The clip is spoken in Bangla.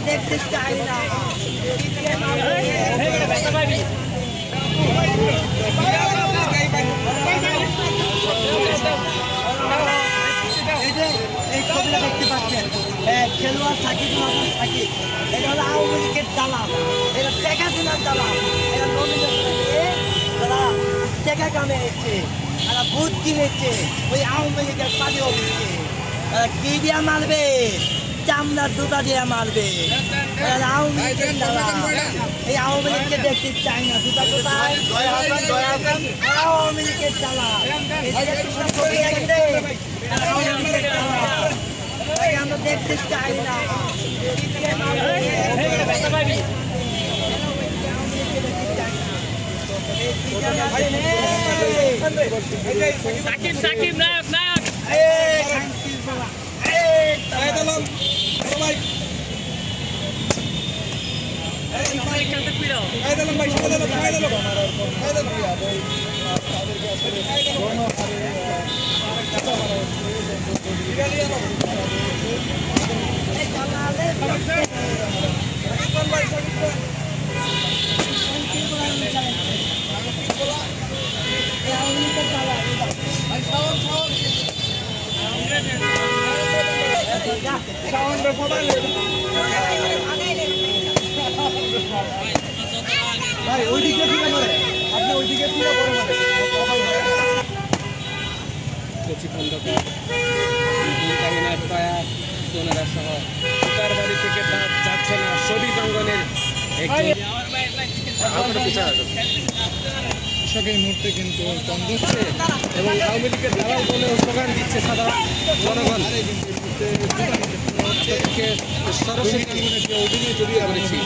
দেখতে চাই না। এই ছবিটা দেখতে পাচ্ছেন, খেলোয়াড় সাকিব সাকিব, এটা হলো আওয়ামী লীগের দালাল, এটা শেখ হাসিনার দালাল, এটা তারা টাকা কামিয়েছে, তারা ভোট কিনেছে ওই আওয়ামী লীগের পার্টি অফিসে। তারা কি দিয়ে মারবে? চামড়ার জুতা দিয়ে মারবে। আওয়ামী লীগের দালাল, এই আওয়ামী লীগকে দেখতে চাই না। জুতা কোথায়? আওয়ামী লীগের দালাল, আমরা দেখতে চাই না। সাকিব সাকিব নায়ক নায়ক ভাই ওইদিকে ফিরে মারে, আপনি ওইদিকে ফিরে পড়ে মারে। সোনারা সহ তার বাড়ি থেকে যাচ্ছে না শহীদ অঙ্গনের কৃষক এই মুহূর্তে কিন্তু বন্ধ হচ্ছে এবং আওয়ামী লীগের দালাল বলে স্লোগান দিচ্ছে সাধারণ জনগণ। সরাসরি অভিনয় জড়িয়ে পড়েছি।